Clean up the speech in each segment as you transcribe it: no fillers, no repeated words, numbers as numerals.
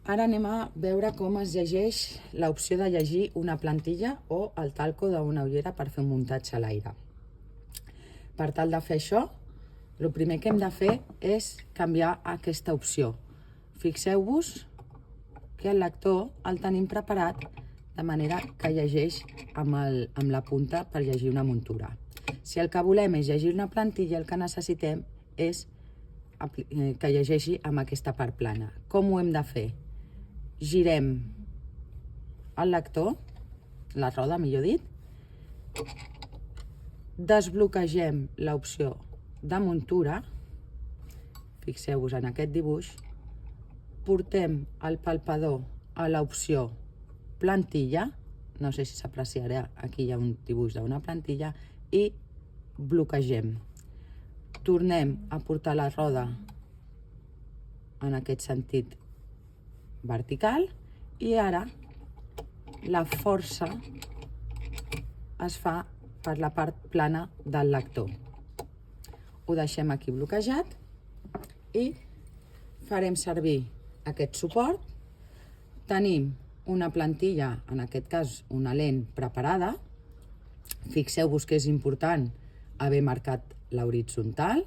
Ara anem a veure com es llegeix l'opció de llegir una plantilla o el talco d'una ullera per fer un muntatge a l'aire. Per tal de fer això, el primer que hem de fer és canviar aquesta opció. Fixeu-vos que el lector el tenim preparat de manera que llegeix amb la punta per llegir una muntura. Si el que volem és llegir una plantilla, el que necessitem és que llegeixi amb aquesta part plana. Com ho hem de fer? Girem el lector, la roda millor dit, desbloquegem l'opció de muntura, fixeu-vos en aquest dibuix, portem el palpador a l'opció plantilla, no sé si s'apreciarà, aquí hi ha un dibuix d'una plantilla, i bloquegem. Tornem a portar la roda en aquest sentit vertical i ara la força es fa per la part plana del lector. Ho deixem aquí bloquejat i farem servir aquest suport. Tenim una plantilla, en aquest cas una lent preparada. Fixeu-vos que és important haver marcat l'horitzontal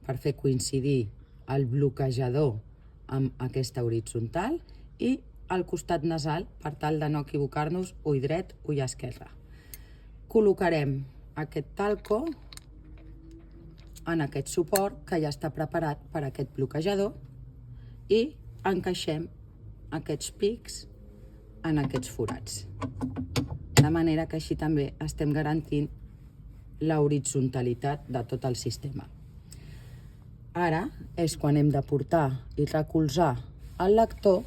per fer coincidir el bloquejador amb aquesta horitzontal i el costat nasal per tal de no equivocar-nos ull dret, ull esquerre. Col·locarem aquest talco en aquest suport que ja està preparat per aquest bloquejador i encaixem aquests pics en aquests forats. De manera que així també estem garantint la horitzontalitat de tot el sistema. Ara és quan hem de portar i recolzar el lector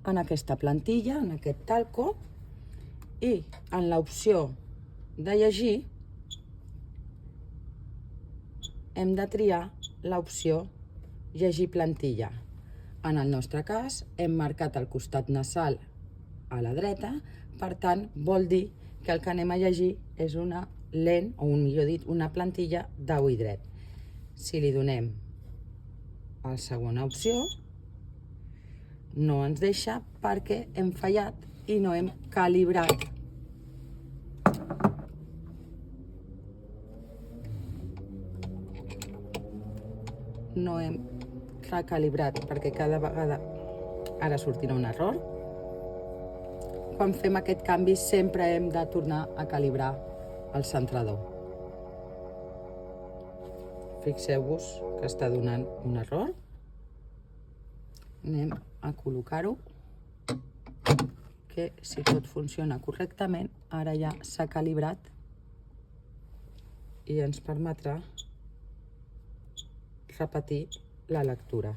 en aquesta plantilla, en aquest talco, i en l'opció de llegir hem de triar l'opció llegir plantilla. En el nostre cas hem marcat el costat nasal a la dreta, per tant vol dir que el que anem a llegir és una lent, o millor dit, una plantilla d'ull dret. Si li donem a la segona opció, no ens deixa perquè hem fallat i no hem calibrat. No hem recalibrat perquè cada vegada ara sortirà un error. Quan fem aquest canvi sempre hem de tornar a calibrar el centrador. Fixeu-vos que està donant un error. Anem a col·locar-ho, que si tot funciona correctament, ara ja s'ha calibrat i ens permetrà repetir la lectura.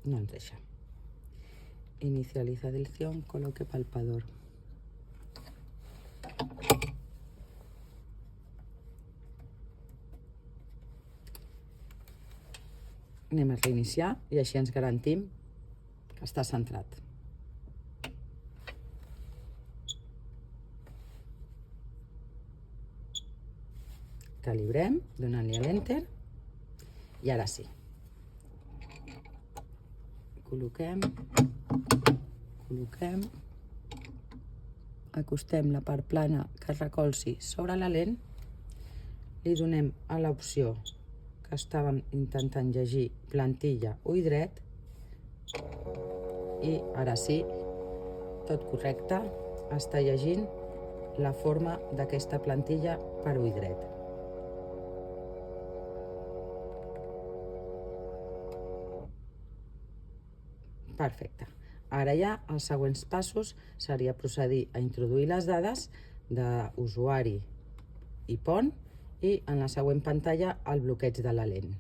No ens deixa. Inicializa edición, coloque palpador. Anem a reiniciar i així ens garantim que està centrat. Calibrem, donant-li a l'Enter, i ara sí. Col·loquem, acostem la part plana que recolzi sobre la lent, li donem a l'opció que estàvem intentant llegir plantilla ull dret i ara sí, tot correcte, està llegint la forma d'aquesta plantilla per ull dret. Perfecte. Ara ja els següents passos seria procedir a introduir les dades d'usuari i pont i en la següent pantalla el bloqueig de la lent.